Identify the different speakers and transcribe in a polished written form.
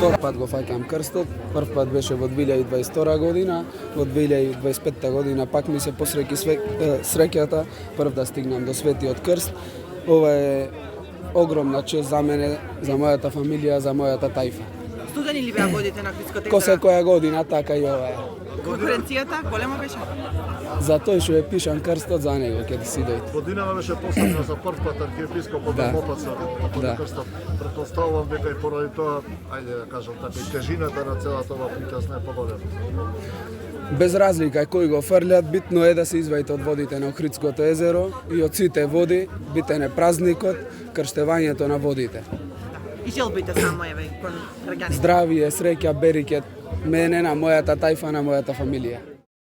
Speaker 1: Втор пат го фаќам крстот, прв пат беше во 2022 година, во 2025 година пак ми се посреќи среќата, прв да стигнам до Светиот крст. Ова е огромна чест за мене, за мојата фамилија, за мојата тајфа.
Speaker 2: Студени ли беа водите на Критското
Speaker 1: Ко
Speaker 2: езеро?
Speaker 1: секоја година, така и ова е.
Speaker 2: Конкуренцијата голема беше?
Speaker 1: За тој што е пишан крстот, за него ќе си дојде.
Speaker 3: Годинава беше поставена за прв пат архиепископот
Speaker 1: Да.
Speaker 3: на Мопаца,
Speaker 1: Да.
Speaker 3: крстот. Претпоставувам дека и поради тоа, ајде да кажам така, и тежината на целата ова притесна е поголема.
Speaker 1: Без разлика кој го фрлят, битно е да се изваите од водите на Охридското езеро и од сите води, битен е празникот, крштевањето на водите.
Speaker 2: И желбите само еве кон граѓаните.
Speaker 1: Здравие, среќа, берикет, мене, на мојата тајфа, на мојата фамилија.